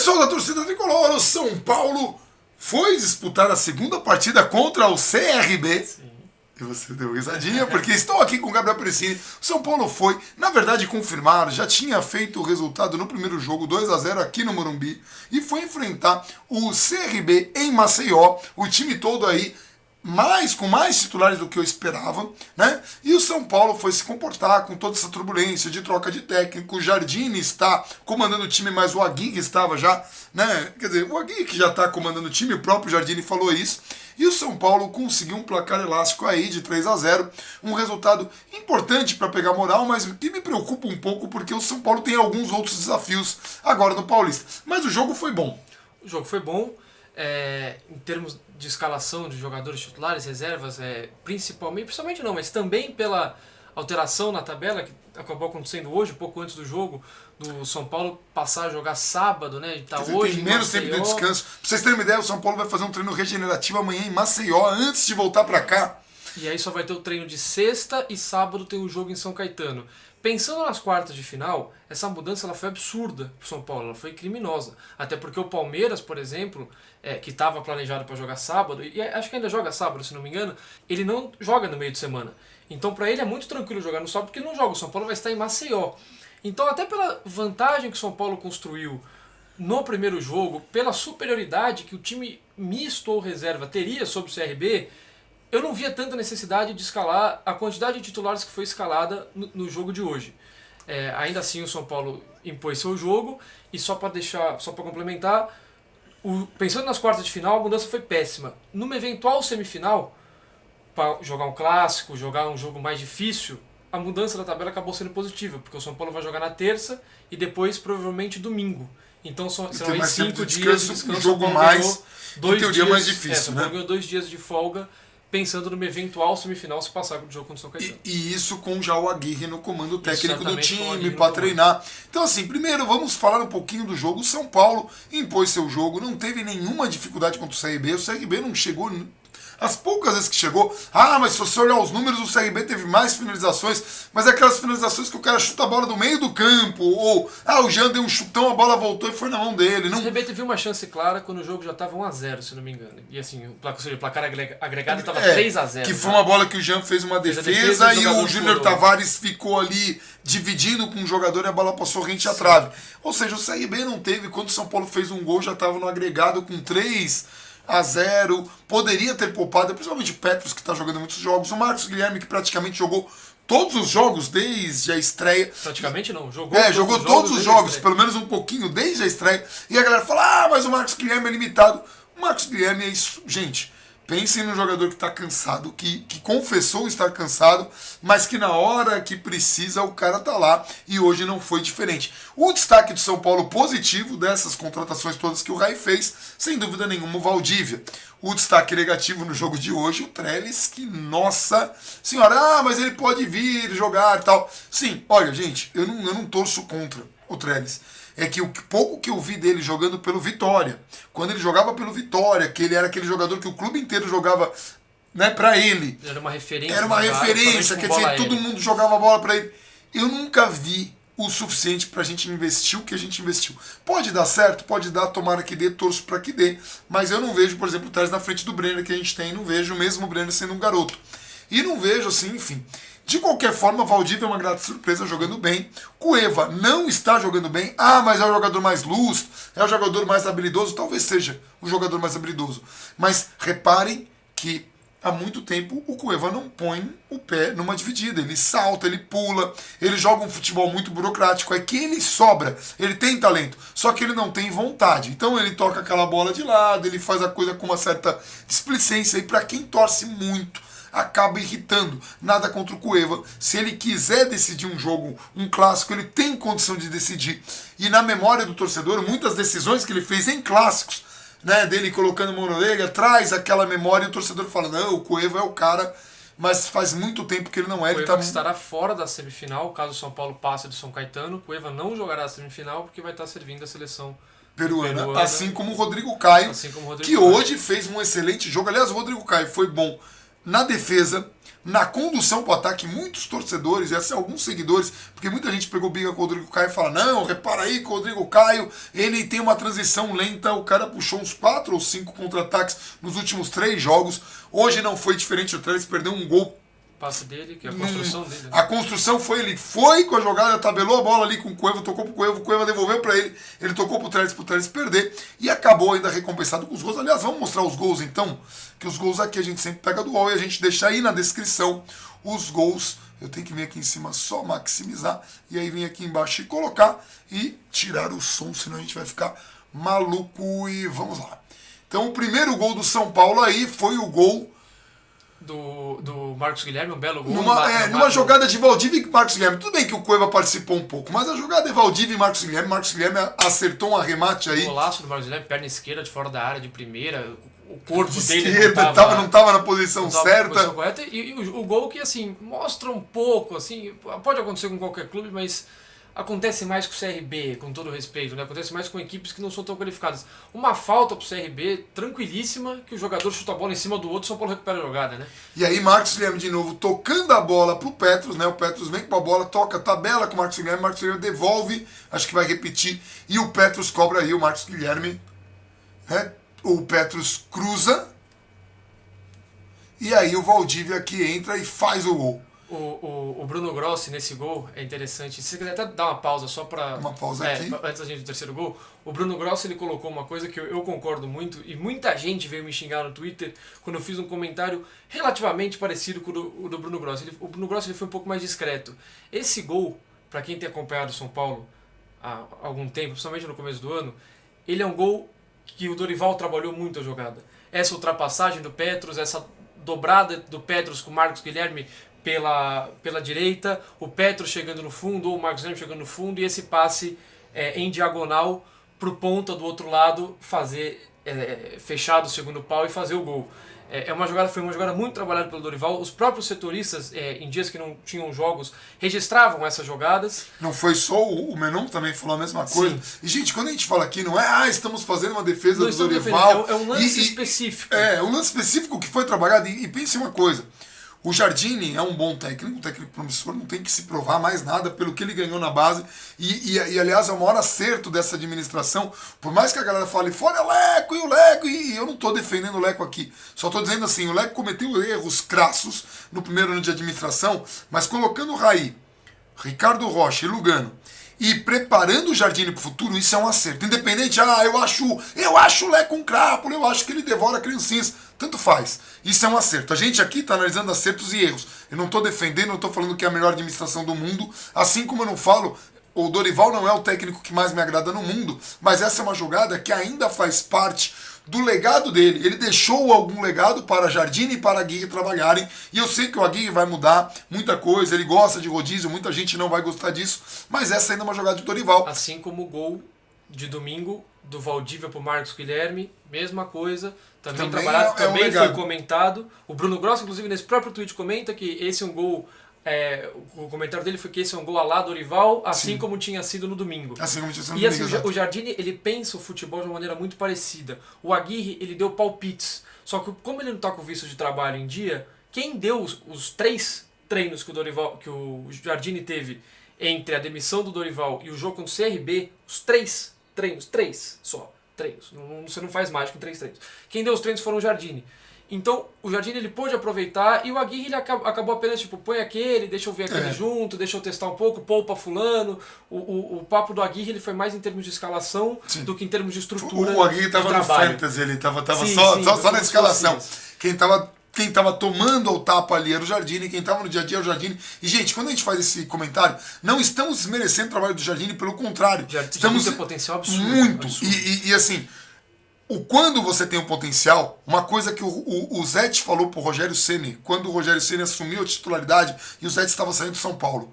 Pessoal da torcida tricolor, o São Paulo foi disputar a segunda partida contra o CRB. Sim. E você deu risadinha, porque estou aqui com o Gabriel Pressini. O São Paulo foi, na verdade, confirmar, já tinha feito o resultado no primeiro jogo, 2-0 aqui no Morumbi, e foi enfrentar o CRB em Maceió, o time todo aí, com mais titulares do que eu esperava, né? E o São Paulo foi se comportar com toda essa turbulência de troca de técnico. O Jardine está comandando o time, mas o Aguirre estava já, né? Quer dizer, o Aguirre que já está comandando o time, o próprio Jardine falou isso. E o São Paulo conseguiu um placar elástico aí de 3-0, um resultado importante para pegar moral, mas que me preocupa um pouco porque o São Paulo tem alguns outros desafios agora no Paulista. Mas o jogo foi bom. O jogo foi bom. Em termos de escalação de jogadores titulares, reservas, principalmente não, mas também pela alteração na tabela que acabou acontecendo hoje, pouco antes do jogo, do São Paulo passar a jogar sábado, né? Tá hoje tem menos tempo de descanso. Pra vocês terem uma ideia, o São Paulo vai fazer um treino regenerativo amanhã em Maceió, antes de voltar pra cá. E aí só vai ter o treino de sexta e sábado tem o jogo em São Caetano. Pensando nas quartas de final, essa mudança ela foi absurda pro São Paulo, ela foi criminosa. Até porque o Palmeiras, por exemplo, que estava planejado para jogar sábado, e acho que ainda joga sábado, se não me engano, ele não joga no meio de semana. Então para ele é muito tranquilo jogar no sábado, porque ele não joga. O São Paulo vai estar em Maceió. Então até pela vantagem que o São Paulo construiu no primeiro jogo, pela superioridade que o time misto ou reserva teria sobre o CRB, eu não via tanta necessidade de escalar a quantidade de titulares que foi escalada no jogo de hoje. Ainda assim o São Paulo impôs seu jogo, e só para complementar, pensando nas quartas de final, a mudança foi péssima. Numa eventual semifinal, para jogar um clássico, jogar um jogo mais difícil, a mudança da tabela acabou sendo positiva, porque o São Paulo vai jogar na terça e depois provavelmente domingo. Então serão aí 5 dias de descanso. Um jogo mais, em teoria mais difícil, né? Ganhou 2 dias de folga, pensando numa eventual semifinal se passar do jogo contra o São Caetano. E isso com já o Aguirre no comando técnico do time para treinar. Então assim, primeiro vamos falar um pouquinho do jogo. O São Paulo impôs seu jogo, não teve nenhuma dificuldade contra o CRB. O CRB não chegou... As poucas vezes que chegou, mas se você olhar os números, o CRB teve mais finalizações, mas é aquelas finalizações que o cara chuta a bola do meio do campo, ou o Jean deu um chutão, a bola voltou e foi na mão dele. Não... O CRB teve uma chance clara quando o jogo já estava 1-0, se não me engano. E assim, o placar agregado estava 3-0. Que foi uma bola que o Jean fez uma defesa e o Júnior Tavares ficou ali dividindo com o jogador e a bola passou rente à trave. Ou seja, o CRB não teve, quando o São Paulo fez um gol, já estava no agregado com 3-0, poderia ter poupado, principalmente o Petros, que está jogando muitos jogos, o Marcos Guilherme, que praticamente jogou todos os jogos desde a estreia. Praticamente não, jogou todos os jogos, pelo menos um pouquinho desde a estreia, e a galera fala, mas o Marcos Guilherme é limitado. O Marcos Guilherme é isso, gente. Pensem no jogador que está cansado, que confessou estar cansado, mas que na hora que precisa o cara tá lá, e hoje não foi diferente. O destaque do São Paulo positivo dessas contratações todas que o Rai fez, sem dúvida nenhuma, o Valdívia. O destaque negativo no jogo de hoje, o Trellis, que, nossa senhora, mas ele pode vir jogar e tal. Sim, olha, gente, eu não torço contra o Trellis. É que o pouco que eu vi dele jogando pelo Vitória, quando ele jogava pelo Vitória, que ele era aquele jogador que o clube inteiro jogava, né, pra ele. Era uma referência. Quer dizer, todo mundo jogava a bola pra ele. Eu nunca vi o suficiente pra gente investir o que a gente investiu. Pode dar certo, pode dar, tomara que dê, torço pra que dê, mas eu não vejo, por exemplo, o Telles na frente do Brenner que a gente tem, não vejo mesmo o Brenner sendo um garoto. E não vejo assim, enfim... De qualquer forma, Valdívia é uma grata surpresa jogando bem. Cueva não está jogando bem. Mas é o jogador mais lustro, é o jogador mais habilidoso. Talvez seja o jogador mais habilidoso. Mas reparem que há muito tempo o Cueva não põe o pé numa dividida. Ele salta, ele pula, ele joga um futebol muito burocrático. É que ele sobra, ele tem talento, só que ele não tem vontade. Então ele toca aquela bola de lado, ele faz a coisa com uma certa displicência. E para quem torce muito, acaba irritando. Nada contra o Cueva. Se ele quiser decidir um jogo, um clássico, ele tem condição de decidir. E na memória do torcedor, muitas decisões que ele fez em clássicos, né, dele colocando mão na orelha, traz aquela memória e o torcedor fala, não, o Cueva é o cara, mas faz muito tempo que ele não é. O Cueva estará fora da semifinal, caso o São Paulo passe do São Caetano. O Cueva não jogará a semifinal porque vai estar servindo a seleção peruana, assim como o Rodrigo Caio, que hoje fez um excelente jogo. Aliás, o Rodrigo Caio foi bom na defesa, na condução para o ataque. Muitos torcedores, e assim, alguns seguidores, porque muita gente pegou briga com o Rodrigo Caio e fala, não, repara aí que o Rodrigo Caio, ele tem uma transição lenta, o cara puxou uns 4 ou 5 contra-ataques nos últimos 3 jogos, hoje não foi diferente, o Trellis perdeu um gol. Passe dele, que é a construção dele. A construção foi, ele foi com a jogada, tabelou a bola ali com o Cueva, tocou pro Cueva, o Cueva devolveu para ele tocou pro Trellis perder, e acabou ainda recompensado com os gols. Aliás, vamos mostrar os gols então, que os gols aqui a gente sempre pega do UOL e a gente deixa aí na descrição os gols. Eu tenho que vir aqui em cima só maximizar, e aí vir aqui embaixo e colocar, e tirar o som, senão a gente vai ficar maluco, e vamos lá. Então o primeiro gol do São Paulo aí foi o gol do Marcos Guilherme, um belo gol. Numa jogada de Valdívia e Marcos Guilherme. Tudo bem que o Cueva participou um pouco, mas a jogada é Valdívia e Marcos Guilherme. Marcos Guilherme acertou um arremate aí. O golaço do Marcos Guilherme, perna esquerda de fora da área de primeira. O corpo de dele esquerda, não estava na posição certa. Na posição correta. E o gol que, assim, mostra um pouco, assim, pode acontecer com qualquer clube, mas acontece mais com o CRB, com todo respeito, né? Acontece mais com equipes que não são tão qualificadas. Uma falta pro CRB, tranquilíssima, que o jogador chuta a bola em cima do outro, São Paulo recupera a jogada, né? E aí Marcos Guilherme de novo tocando a bola pro Petros, né? O Petros vem com a bola, toca, tabela com o Marcos Guilherme devolve, acho que vai repetir, e o Petros cobra aí o Marcos Guilherme, né? O Petros cruza, e aí o Valdívia que entra e faz o gol. O Bruno Grossi nesse gol é interessante. Se você quiser até dar uma pausa só para... Uma pausa aqui. Antes da gente do terceiro gol. O Bruno Grossi ele colocou uma coisa que eu concordo muito e muita gente veio me xingar no Twitter quando eu fiz um comentário relativamente parecido com o do Bruno Grossi. O Bruno Grossi ele foi um pouco mais discreto. Esse gol, para quem tem acompanhado o São Paulo há algum tempo, principalmente no começo do ano, ele é um gol que o Dorival trabalhou muito a jogada. Essa ultrapassagem do Petros, essa dobrada do Petros com o Marcos Guilherme pela direita, o Petros chegando no fundo, ou o Marcos Guilherme chegando no fundo, e esse passe em diagonal pro ponta do outro lado fazer fechado o segundo pau e fazer o gol. Foi uma jogada muito trabalhada pelo Dorival. Os próprios setoristas, em dias que não tinham jogos, registravam essas jogadas. Não foi só o Menon também falou a mesma coisa. Sim. E, gente, quando a gente fala aqui, não é estamos fazendo uma defesa do Dorival. É um lance específico. Um lance específico que foi trabalhado. E pense uma coisa. O Jardine é um bom técnico, um técnico promissor, não tem que se provar mais nada pelo que ele ganhou na base. E aliás, é o maior acerto dessa administração. Por mais que a galera fale, fora o Leco, e eu não estou defendendo o Leco aqui. Só estou dizendo assim, o Leco cometeu erros crassos no primeiro ano de administração, mas colocando o Raí, Ricardo Rocha e Lugano, e preparando o Jardine para o futuro, isso é um acerto. Independente, eu acho o Leco um crápula, eu acho que ele devora criancinhas. Tanto faz. Isso é um acerto. A gente aqui está analisando acertos e erros. Eu não estou defendendo, não estou falando que é a melhor administração do mundo. Assim como eu não falo, o Dorival não é o técnico que mais me agrada no mundo, mas essa é uma jogada que ainda faz parte do legado dele. Ele deixou algum legado para Jardine e para Aguirre trabalharem, e eu sei que o Aguirre vai mudar muita coisa, ele gosta de rodízio, muita gente não vai gostar disso, mas essa ainda é uma jogada de Dorival. Assim como o gol de domingo do Valdívia para o Marcos Guilherme, mesma coisa, também trabalhado, também foi comentado. O Bruno Grossi, inclusive, nesse próprio tweet comenta que esse é um gol... o comentário dele foi que esse é um gol à la Dorival, assim como tinha sido no domingo. Assim como tinha sido no domingo, assim, o Jardine, ele pensa o futebol de uma maneira muito parecida. O Aguirre, ele deu palpites. Só que como ele não está com visto de trabalho em dia, quem deu os 3 treinos que o Jardine teve entre a demissão do Dorival e o jogo contra o CRB, os 3 treinos, 3 só, treinos. Você não faz mágica em 3 treinos. Quem deu os treinos foram o Jardine. Então, o Jardine ele pôde aproveitar e o Aguirre ele acabou apenas, põe aquele, deixa eu ver aquele junto, deixa eu testar um pouco, poupa fulano. O papo do Aguirre ele foi mais em termos de escalação do que em termos de estrutura. O Aguirre estava no fantasy, ele estava só na escalação. Quem estava tomando o tapa ali era o Jardine, quem estava no dia a dia era o Jardine. E, gente, quando a gente faz esse comentário, não estamos desmerecendo o trabalho do Jardine, pelo contrário. Estamos tem potencial absurdo. Muito. Absurdo. E assim... Quando você tem um potencial, uma coisa que o Zete falou pro Rogério Ceni, quando o Rogério Ceni assumiu a titularidade e o Zete estava saindo do São Paulo,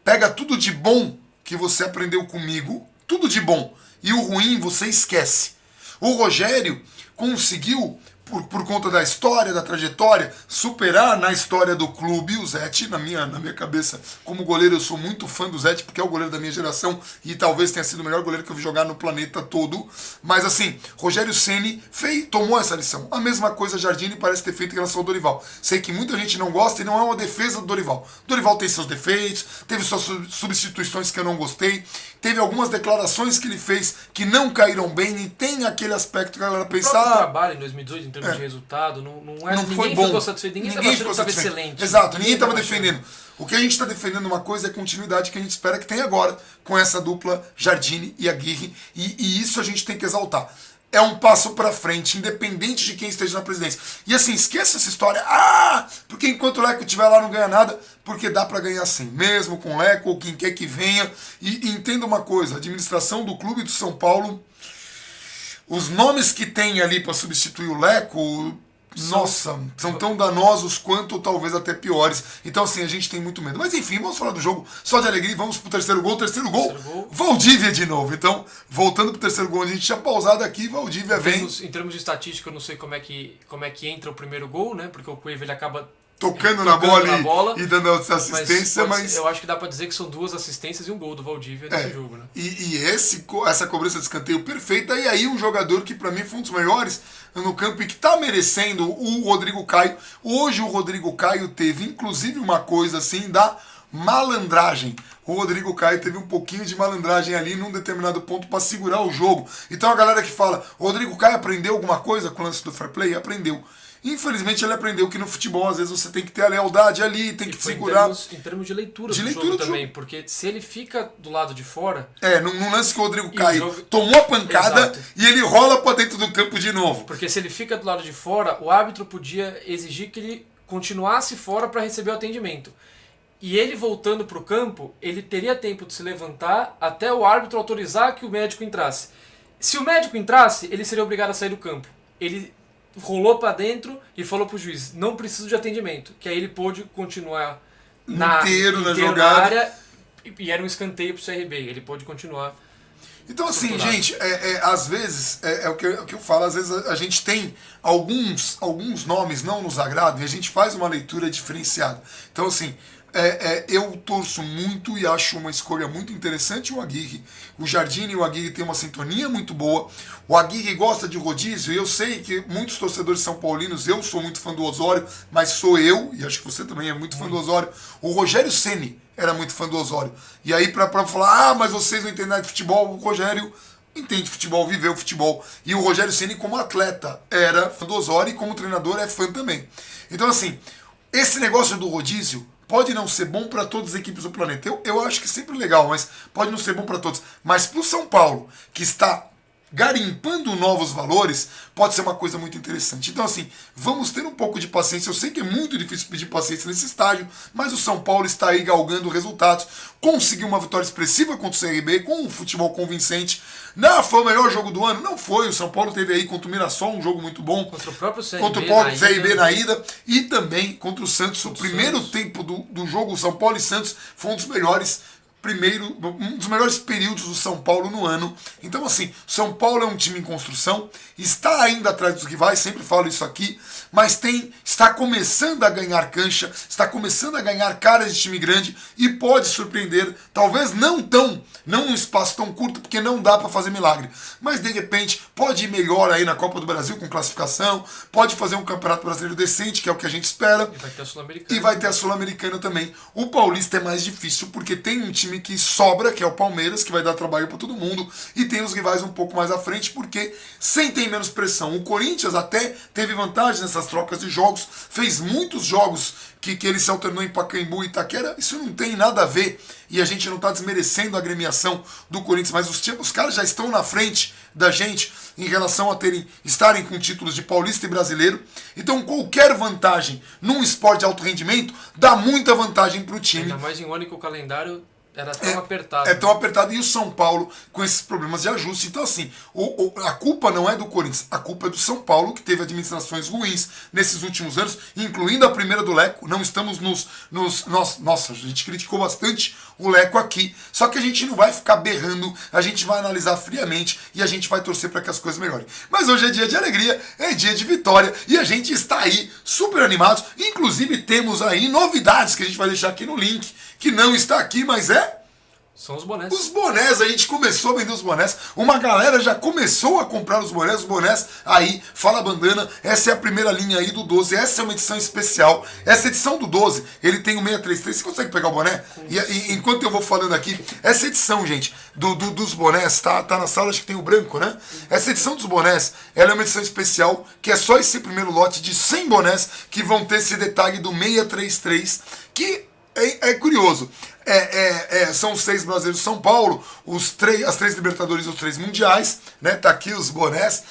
pega tudo de bom que você aprendeu comigo, tudo de bom, e o ruim você esquece. O Rogério conseguiu por conta da história, da trajetória, superar na história do clube o Zete. Na minha cabeça, como goleiro, eu sou muito fã do Zete, porque é o goleiro da minha geração e talvez tenha sido o melhor goleiro que eu vi jogar no planeta todo. Mas assim, Rogério Ceni tomou essa lição. A mesma coisa Jardine parece ter feito em relação ao Dorival. Sei que muita gente não gosta e não é uma defesa do Dorival. Dorival tem seus defeitos, teve suas substituições que eu não gostei, teve algumas declarações que ele fez que não caíram bem e tem aquele aspecto que a galera pensa... O trabalho em 2018, em termos de resultado, não foi bom. Ficou satisfeito, ninguém estava excelente. Exato, ninguém estava defendendo. O que a gente está defendendo uma coisa é a continuidade que a gente espera que tenha agora com essa dupla Jardine e Aguirre, e isso a gente tem que exaltar. É um passo para frente, independente de quem esteja na presidência. E assim, esqueça essa história, porque enquanto o Leco estiver lá não ganha nada, porque dá para ganhar sim, mesmo com o Leco ou quem quer que venha. E entenda uma coisa, a administração do clube do São Paulo, os nomes que tem ali para substituir o Leco, nossa, são tão danosos quanto talvez até piores. Então assim, a gente tem muito medo. Mas enfim, vamos falar do jogo só de alegria. Vamos pro terceiro gol. Terceiro gol, Valdívia de novo. Então, voltando pro terceiro gol, a gente tinha pausado aqui, Valdívia vem. Em termos de estatística, eu não sei como é que entra o primeiro gol, né? Porque o Cueva ele acaba tocando na bola e dando assistência, mas eu acho que dá pra dizer que são 2 assistências e um gol do Valdívia nesse jogo, né? E essa cobrança de escanteio perfeita, e aí um jogador que pra mim foi um dos melhores no campo e que tá merecendo, o Rodrigo Caio. Hoje o Rodrigo Caio teve inclusive uma coisa assim da malandragem. O Rodrigo Caio teve um pouquinho de malandragem ali num determinado ponto para segurar o jogo. Então a galera que fala, o Rodrigo Caio aprendeu alguma coisa com o lance do fair play? Aprendeu. Infelizmente ele aprendeu que no futebol às vezes você tem que ter a lealdade ali, tem que segurar. Em termos de leitura do jogo também, porque se ele fica do lado de fora... num lance que o Rodrigo Caio tomou a pancada. Exato. E ele rola pra dentro do campo de novo. Porque se ele fica do lado de fora, o árbitro podia exigir que ele continuasse fora para receber o atendimento. E ele voltando pro campo, ele teria tempo de se levantar até o árbitro autorizar que o médico entrasse. Se o médico entrasse, ele seria obrigado a sair do campo. Ele rolou para dentro e falou pro juiz, não preciso de atendimento, que aí ele pôde continuar inteiro na jogada. Na área, e era um escanteio pro CRB, ele pôde continuar. Então assim, gente, às vezes, é o que eu falo, às vezes a gente tem alguns nomes não nos agradam e a gente faz uma leitura diferenciada. Então assim, eu torço muito e acho uma escolha muito interessante o Aguirre. O Jardine e o Aguirre têm uma sintonia muito boa. O Aguirre gosta de rodízio e eu sei que muitos torcedores são paulinos, eu sou muito fã do Osório, mas sou eu, e acho que você também é muito fã do Osório. O Rogério Ceni era muito fã do Osório. E aí pra falar, mas vocês não entendem nada de futebol, o Rogério entende futebol, viveu futebol. E o Rogério Ceni como atleta era fã do Osório e como treinador é fã também. Então assim, esse negócio do rodízio pode não ser bom para todas as equipes do planeta. Eu acho que é sempre legal, mas pode não ser bom para todos. Mas para o São Paulo, que está garimpando novos valores, pode ser uma coisa muito interessante. Então assim, vamos ter um pouco de paciência. Eu sei que é muito difícil pedir paciência nesse estágio, mas o São Paulo está aí galgando resultados. Conseguiu uma vitória expressiva contra o CRB, com um futebol convincente. Não foi o melhor jogo do ano? Não foi. O São Paulo teve aí contra o Mirassol um jogo muito bom. Contra o próprio CRB, contra o próprio CRB na ida. E também contra o Santos. O primeiro tempo do jogo, o São Paulo e Santos, foi um dos melhores períodos do São Paulo no ano. Então assim, São Paulo é um time em construção, está ainda atrás dos rivais, sempre falo isso aqui, mas está começando a ganhar cancha, está começando a ganhar caras de time grande e pode surpreender, talvez não num espaço tão curto, porque não dá para fazer milagre, mas de repente pode ir melhor aí na Copa do Brasil com classificação, pode fazer um Campeonato Brasileiro decente, que é o que a gente espera, e vai ter a Sul-Americana também. O Paulista é mais difícil porque tem um time que sobra, que é o Palmeiras, que vai dar trabalho para todo mundo, e tem os rivais um pouco mais à frente, porque sentem menos pressão. O Corinthians até teve vantagem nessas trocas de jogos, fez muitos jogos que ele se alternou em Pacaembu e Itaquera, isso não tem nada a ver, e a gente não está desmerecendo a agremiação do Corinthians, mas os caras já estão na frente da gente em relação a estarem com títulos de Paulista e Brasileiro. Então qualquer vantagem num esporte de alto rendimento dá muita vantagem para o time. Ainda mais em um ano que o calendário Era tão apertado. É tão apertado. E o São Paulo com esses problemas de ajuste. Então, assim, a culpa não é do Corinthians, a culpa é do São Paulo, que teve administrações ruins nesses últimos anos, incluindo a primeira do Leco. Não estamos Nossa, a gente criticou bastante o Leco aqui. Só que a gente não vai ficar berrando, a gente vai analisar friamente e a gente vai torcer para que as coisas melhorem. Mas hoje é dia de alegria, é dia de vitória e a gente está aí super animados. Inclusive temos aí novidades que a gente vai deixar aqui no link, que não está aqui, mas são os bonés. Os bonés, a gente começou a vender os bonés. Uma galera já começou a comprar os bonés aí, Fala Bandana. Essa é a primeira linha aí do 12. Essa é uma edição especial. Essa edição do 12, ele tem o 633. Você consegue pegar o boné? E enquanto eu vou falando aqui, essa edição, gente, dos bonés, tá na sala, acho que tem o branco, né? Essa edição dos bonés, ela é uma edição especial, que é só esse primeiro lote de 100 bonés que vão ter esse detalhe do 633, que é curioso. São os 6 brasileiros de São Paulo, as 3 Libertadores e os 3 Mundiais, né? Tá aqui os bonés.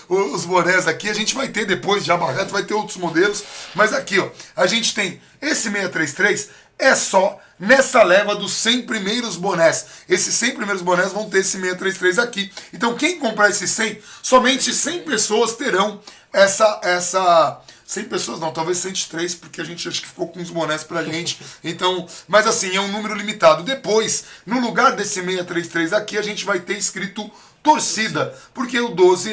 Os bonés aqui, a gente vai ter depois de amarrado, vai ter outros modelos. Mas aqui, ó, a gente tem esse 633, é só nessa leva dos 100 primeiros bonés. Esses 100 primeiros bonés vão ter esse 633 aqui. Então quem comprar esses 100, somente 100 pessoas terão essa 100 pessoas não, talvez 103, porque a gente acho que ficou com uns bonés pra gente. Então, mas assim, é um número limitado. Depois, no lugar desse 633 aqui, a gente vai ter escrito torcida, porque o 12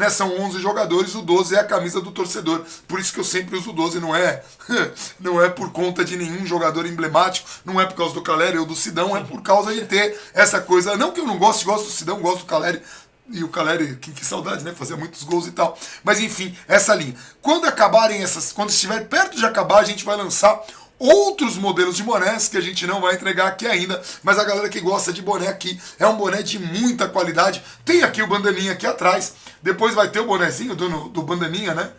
são 11 jogadores, o 12 é a camisa do torcedor. Por isso que eu sempre uso o 12, não é por conta de nenhum jogador emblemático, não é por causa do Caleri ou do Sidão, é por causa de ter essa coisa. Não que eu não gosto do Sidão, gosto do Caleri. E o Caleri, que saudade, né? Fazia muitos gols e tal. Mas enfim, essa linha. Quando estiver perto de acabar, a gente vai lançar outros modelos de bonés que a gente não vai entregar aqui ainda. Mas a galera que gosta de boné aqui, é um boné de muita qualidade. Tem aqui o bandaninha aqui atrás. Depois vai ter o bonezinho do bandaninha, né?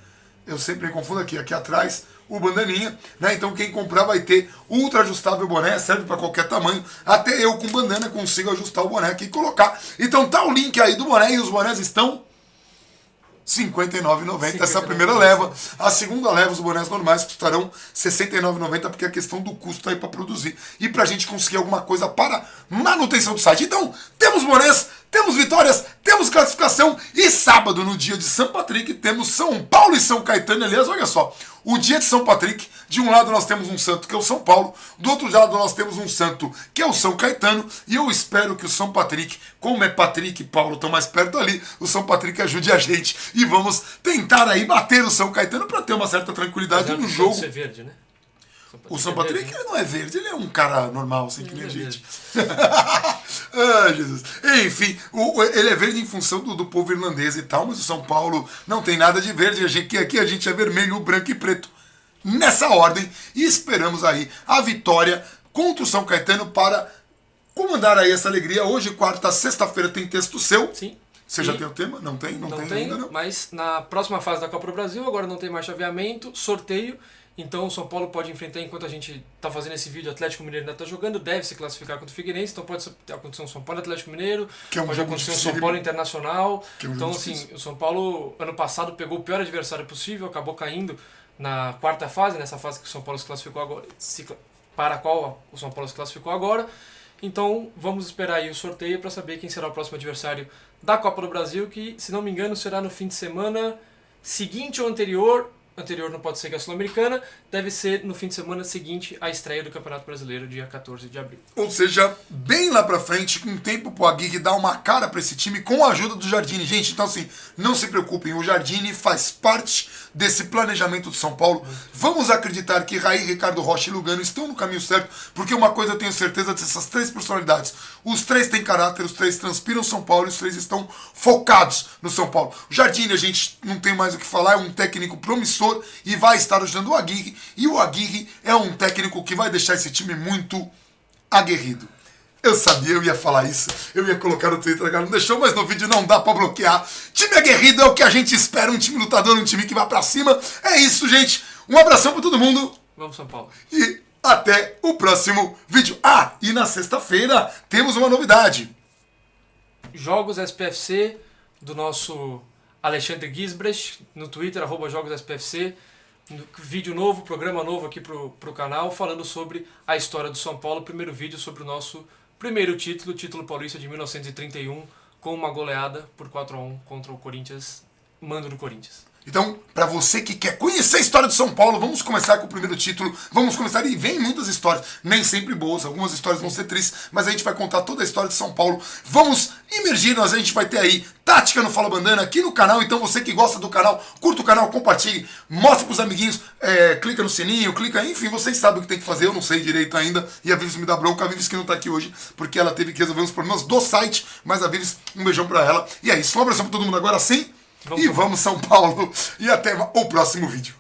Eu sempre me confundo aqui atrás, o bandaninha, né? Então quem comprar vai ter ultra ajustável boné, serve para qualquer tamanho. Até eu com bandana consigo ajustar o boné aqui e colocar. Então tá o link aí do boné e os bonés estão R$ 59,90. Essa é a primeira leva. A segunda leva, os bonés normais custarão R$ 69,90, porque a questão do custo tá aí para produzir e pra gente conseguir alguma coisa para manutenção do site. Então, temos bonés, temos vitórias, temos classificação e sábado, no dia de São Patrick, temos São Paulo e São Caetano. Aliás, olha só, o dia de São Patrick, de um lado nós temos um santo que é o São Paulo, do outro lado nós temos um santo que é o São Caetano, e eu espero que o São Patrick, como é Patrick e Paulo estão mais perto ali, o São Patrick ajude a gente e vamos tentar aí bater o São Caetano para ter uma certa tranquilidade no jogo. Ser verde, né? O São Patrick ele não é verde, ele é um cara normal, assim, que nem a gente. Jesus. Enfim, ele é verde em função do povo irlandês e tal, mas o São Paulo não tem nada de verde. Aqui a gente é vermelho, branco e preto. Nessa ordem, e esperamos aí a vitória contra o São Caetano para comandar aí essa alegria. Hoje, quarta, sexta-feira, tem texto seu. Sim. Você já tem o tema? Não tem? Não tem ainda, não. Mas na próxima fase da Copa do Brasil, agora não tem mais chaveamento, sorteio. Então o São Paulo pode enfrentar, enquanto a gente está fazendo esse vídeo, o Atlético Mineiro ainda está jogando, deve se classificar contra o Figueirense, então pode acontecer um São Paulo Atlético Mineiro, pode acontecer um São Paulo Internacional. Então assim, o São Paulo ano passado pegou o pior adversário possível, acabou caindo na quarta fase, nessa fase que o São Paulo se classificou agora, para a qual o São Paulo se classificou agora. Então vamos esperar aí o sorteio para saber quem será o próximo adversário da Copa do Brasil, que, se não me engano, será no fim de semana seguinte ou anterior não pode ser que a Sul-Americana, deve ser no fim de semana seguinte à estreia do Campeonato Brasileiro, dia 14 de abril. Ou seja, bem lá pra frente, com tempo pro Aguirre dar uma cara pra esse time, com a ajuda do Jardine. Gente, então assim, não se preocupem, o Jardine faz parte desse planejamento do São Paulo. Vamos acreditar que Raí, Ricardo Rocha e Lugano estão no caminho certo, porque uma coisa eu tenho certeza dessas 3 personalidades. Os 3 têm caráter, os 3 transpiram São Paulo e os 3 estão focados no São Paulo. O Jardine, a gente não tem mais o que falar, é um técnico promissor e vai estar ajudando o Aguirre, e o Aguirre é um técnico que vai deixar esse time muito aguerrido. Eu sabia, eu ia falar isso, eu ia colocar no Twitter, agora não deixou, mas no vídeo não dá pra bloquear. Time aguerrido é o que a gente espera, um time lutador, um time que vai pra cima. É isso, gente, um abração pra todo mundo. Vamos, São Paulo. E até o próximo vídeo. Ah, e na sexta-feira temos uma novidade. Jogos SPFC do nosso Alexandre Gisbrecht, no Twitter, @JogosSPFC. Vídeo novo, programa novo aqui pro canal, falando sobre a história do São Paulo. Primeiro vídeo sobre o nosso primeiro título paulista de 1931, com uma goleada por 4-1 contra o Corinthians, mando do Corinthians. Então, para você que quer conhecer a história de São Paulo, vamos começar com o primeiro título. Vamos começar, e vem muitas histórias, nem sempre boas, algumas histórias vão ser tristes, mas a gente vai contar toda a história de São Paulo. Vamos imergir, a gente vai ter aí Tática no Fala Bandana aqui no canal. Então você que gosta do canal, curta o canal, compartilhe, mostre pros amiguinhos, clica no sininho, enfim, vocês sabem o que tem que fazer, eu não sei direito ainda. E a Vives me dá bronca, a Vives que não tá aqui hoje, porque ela teve que resolver uns problemas do site, mas a Vives, um beijão pra ela. E é isso, um abração pra todo mundo agora sim. Vamos São Paulo, e até o próximo vídeo.